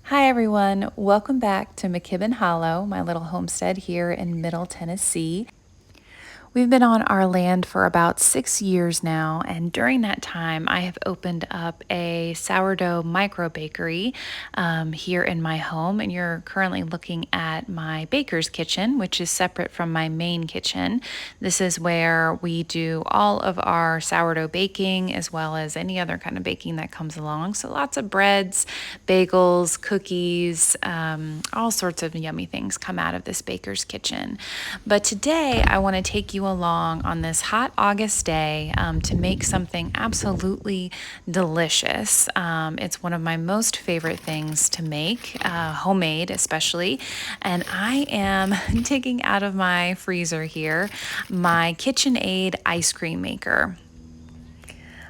Hi everyone, welcome back to McKibben Hollow, my little homestead here in Middle Tennessee. We've been on our land for about 6 years now, and during that time, I have opened up a sourdough micro bakery here in my home. And you're currently looking at my baker's kitchen, which is separate from my main kitchen. This is where we do all of our sourdough baking as well as any other kind of baking that comes along. So lots of breads, bagels, cookies, all sorts of yummy things come out of this baker's kitchen. But today, I want to take you along on this hot August day to make something absolutely delicious. It's one of my most favorite things to make, homemade especially. And I am taking out of my freezer here my KitchenAid ice cream maker.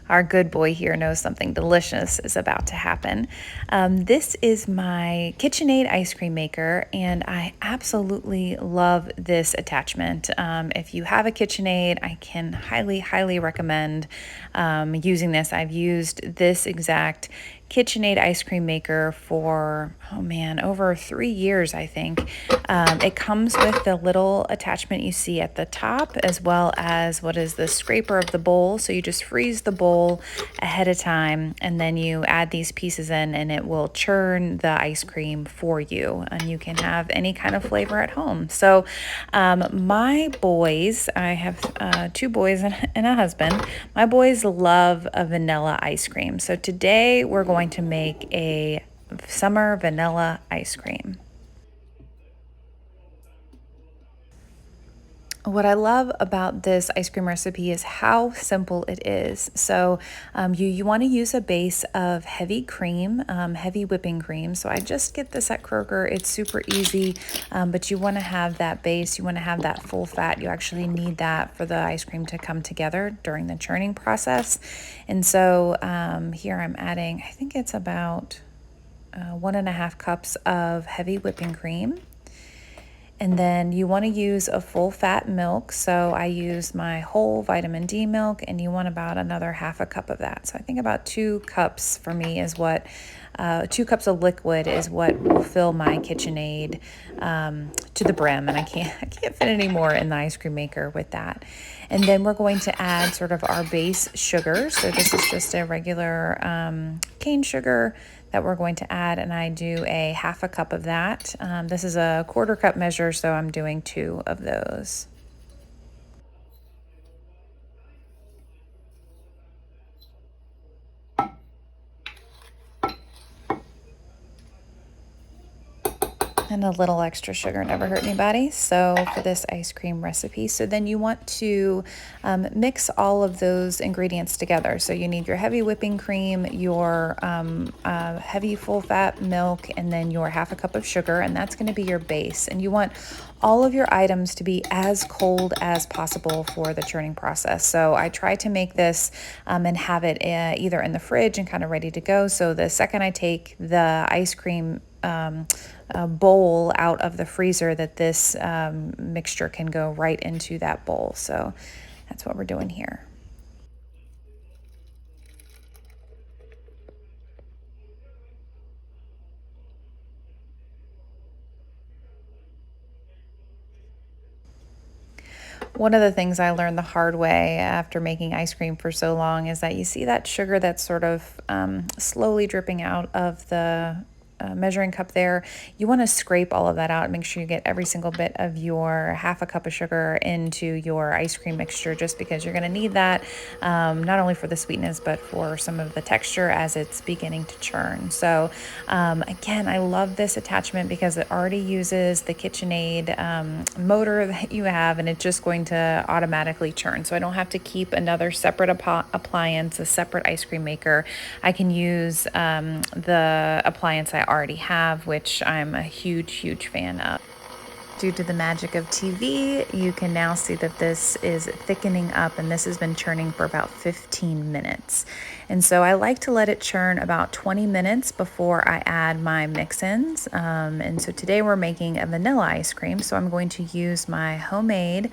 Our good boy here knows something delicious is about to happen. This is my KitchenAid ice cream maker, and I absolutely love this attachment. If you have a KitchenAid, I can highly recommend using this. I've used this exact KitchenAid ice cream maker for, over 3 years, I think. It comes with the little attachment you see at the top, as well as what is the scraper of the bowl. So you just freeze the bowl ahead of time, and then you add these pieces in, and it will churn the ice cream for you, and you can have any kind of flavor at home. So my boys, I have 2 boys and a husband. My boys love a vanilla ice cream. So today we're going to make a summer vanilla ice cream. What I love about this ice cream recipe is how simple it is. So you want to use a base of heavy cream, heavy whipping cream. So I just get this at Kroger. It's super easy, but you want to have that base. You want to have that full fat. You actually need that for the ice cream to come together during the churning process. And so here I'm adding, I think it's about 1.5 cups of heavy whipping cream. And then you want to use a full fat milk. So I use my whole vitamin D milk, and you want about another 1/2 cup of that. So I think about 2 cups for me is what, 2 cups of liquid is what will fill my KitchenAid to the brim. And I can't fit any more in the ice cream maker with that. And then we're going to add sort of our base sugar. So this is just a regular cane sugar that we're going to add, and I do a 1/2 cup of that. This is a 1/4 cup measure, so I'm doing 2 of those. And a little extra sugar never hurt anybody. So for this ice cream recipe, so then you want to mix all of those ingredients together. So you need your heavy whipping cream, your heavy full fat milk, and then your 1/2 cup of sugar, and that's going to be your base. And you want all of your items to be as cold as possible for the churning process. So I try to make this and have it either in the fridge and kind of ready to go. So the second I take the ice cream bowl out of the freezer, that this mixture can go right into that bowl. So that's what we're doing here. One of the things I learned the hard way after making ice cream for so long is that you see that sugar that's sort of slowly dripping out of the measuring cup there. You want to scrape all of that out and make sure you get every single bit of your 1/2 cup of sugar into your ice cream mixture, just because you're going to need that not only for the sweetness but for some of the texture as it's beginning to churn. So again, I love this attachment because it already uses the KitchenAid motor that you have, and it's just going to automatically churn. So I don't have to keep another separate appliance, a separate ice cream maker. I can use the appliance I already have, which I'm a huge fan of. Due to the magic of TV, you can now see that this is thickening up, and this has been churning for about 15 minutes. And so I like to let it churn about 20 minutes before I add my mix-ins. And so today we're making a vanilla ice cream, so I'm going to use my homemade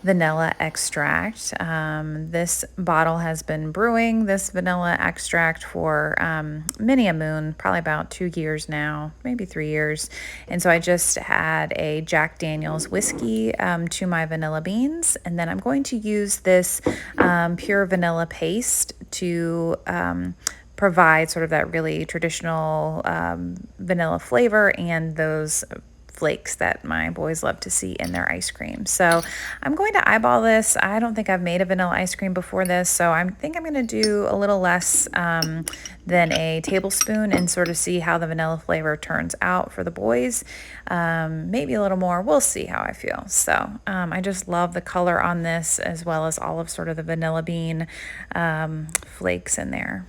vanilla extract. This bottle has been brewing this vanilla extract for many a moon, probably about 2 years now, maybe 3 years. And so I just add a Jack Daniel's whiskey to my vanilla beans, and then I'm going to use this pure vanilla paste to provide sort of that really traditional vanilla flavor and those flakes that my boys love to see in their ice cream. So I'm going to eyeball this. I don't think I've made a vanilla ice cream before this, so I think I'm going to do a little less than a tablespoon and sort of see how the vanilla flavor turns out for the boys. Maybe a little more. We'll see how I feel. So I just love the color on this, as well as all of sort of the vanilla bean flakes in there.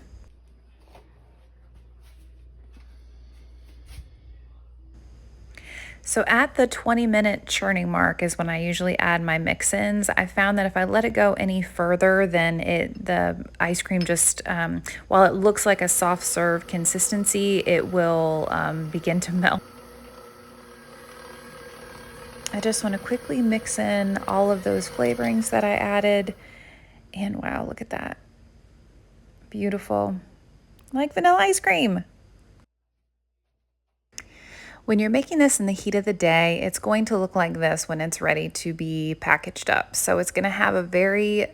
So at the 20-minute churning mark is when I usually add my mix-ins. I found that if I let it go any further, then the ice cream just, while it looks like a soft serve consistency, it will begin to melt. I just want to quickly mix in all of those flavorings that I added. And wow, look at that. Beautiful. Like vanilla ice cream. When you're making this in the heat of the day, it's going to look like this when it's ready to be packaged up. So it's going to have a very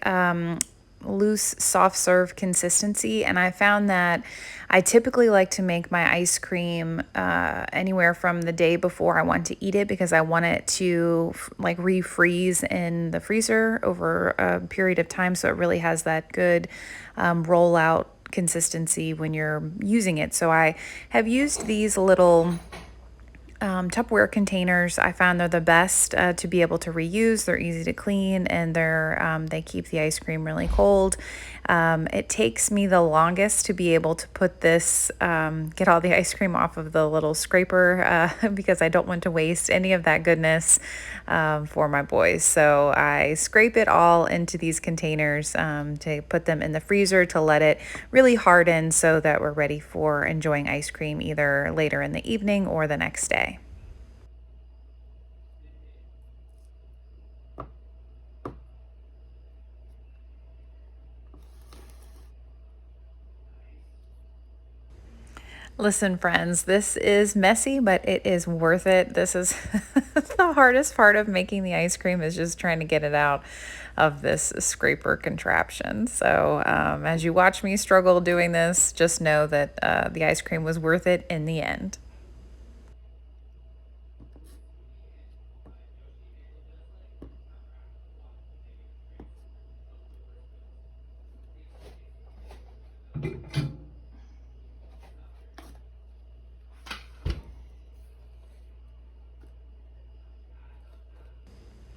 loose, soft serve consistency. And I found that I typically like to make my ice cream anywhere from the day before I want to eat it, because I want it to like refreeze in the freezer over a period of time. So it really has that good rollout consistency when you're using it. So I have used these little Tupperware containers. I found they're the best to be able to reuse. They're easy to clean, and they keep the ice cream really cold. It takes me the longest to be able to put this, get all the ice cream off of the little scraper because I don't want to waste any of that goodness for my boys. So I scrape it all into these containers to put them in the freezer to let it really harden so that we're ready for enjoying ice cream either later in the evening or the next day. Listen, friends, this is messy, but it is worth it. This is the hardest part of making the ice cream, is just trying to get it out of this scraper contraption. So as you watch me struggle doing this, just know that the ice cream was worth it in the end.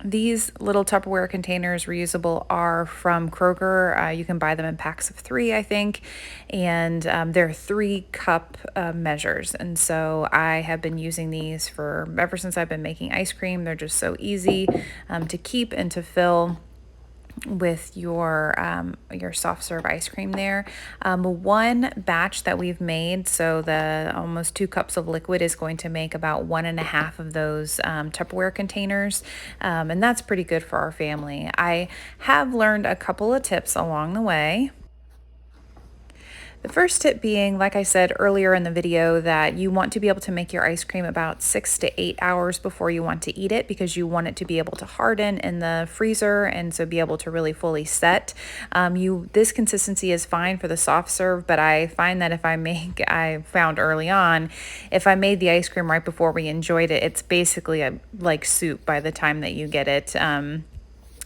These little Tupperware containers, reusable, are from Kroger. You can buy them in packs of 3, I think, and they're 3-cup measures. And so I have been using these for ever since I've been making ice cream. They're just so easy to keep and to fill with your soft serve ice cream there. One batch that we've made, so the almost 2 cups of liquid is going to make about 1.5 of those Tupperware containers, and that's pretty good for our family. I have learned a couple of tips along the way. The first tip being, like I said earlier in the video, that you want to be able to make your ice cream about 6 to 8 hours before you want to eat it, because you want it to be able to harden in the freezer and so be able to really fully set. This consistency is fine for the soft serve, but I find that I found early on, if I made the ice cream right before we enjoyed it, it's basically like soup by the time that you get it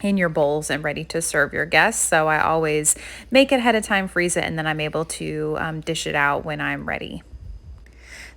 in your bowls and ready to serve your guests. So I always make it ahead of time, freeze it, and then I'm able to dish it out when I'm ready.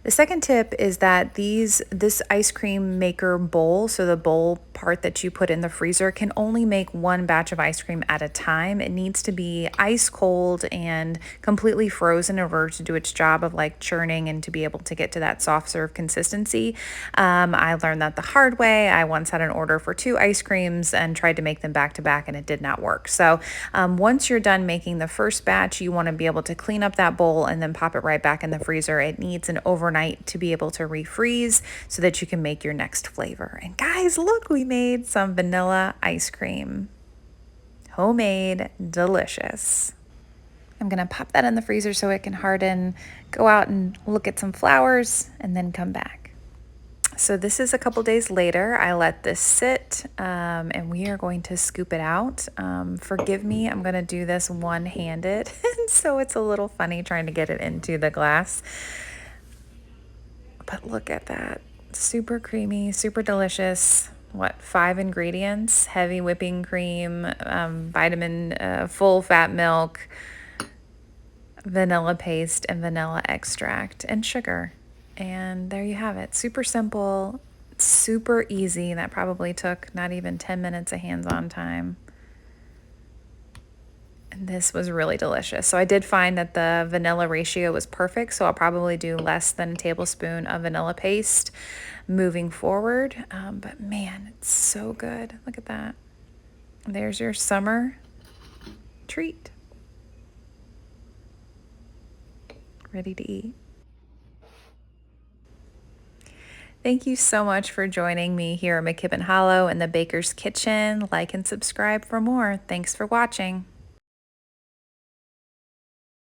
The second tip is that this ice cream maker bowl, so the bowl part that you put in the freezer, can only make one batch of ice cream at a time. It needs to be ice cold and completely frozen in order to do its job of like churning and to be able to get to that soft serve consistency. I learned that the hard way. I once had an order for 2 ice creams and tried to make them back to back, and it did not work. So once you're done making the first batch, you want to be able to clean up that bowl and then pop it right back in the freezer. It needs an overnight to be able to refreeze so that you can make your next flavor. And guys, look, we made some vanilla ice cream. Homemade, delicious. I'm gonna pop that in the freezer so it can harden, go out and look at some flowers, and then come back. So this is a couple days later. I let this sit, and we are going to scoop it out. Forgive me, I'm gonna do this one-handed, and so it's a little funny trying to get it into the glass. But look at that. Super creamy, super delicious. What, 5 ingredients? Heavy whipping cream, full fat milk, vanilla paste, and vanilla extract, and sugar. And there you have it. Super simple, super easy. That probably took not even 10 minutes of hands-on time. And this was really delicious. So I did find that the vanilla ratio was perfect, so I'll probably do less than a tablespoon of vanilla paste moving forward. But man, it's so good. Look at that. There's your summer treat. Ready to eat. Thank you so much for joining me here at McKibben Hollow in the Baker's Kitchen. Like and subscribe for more. Thanks for watching.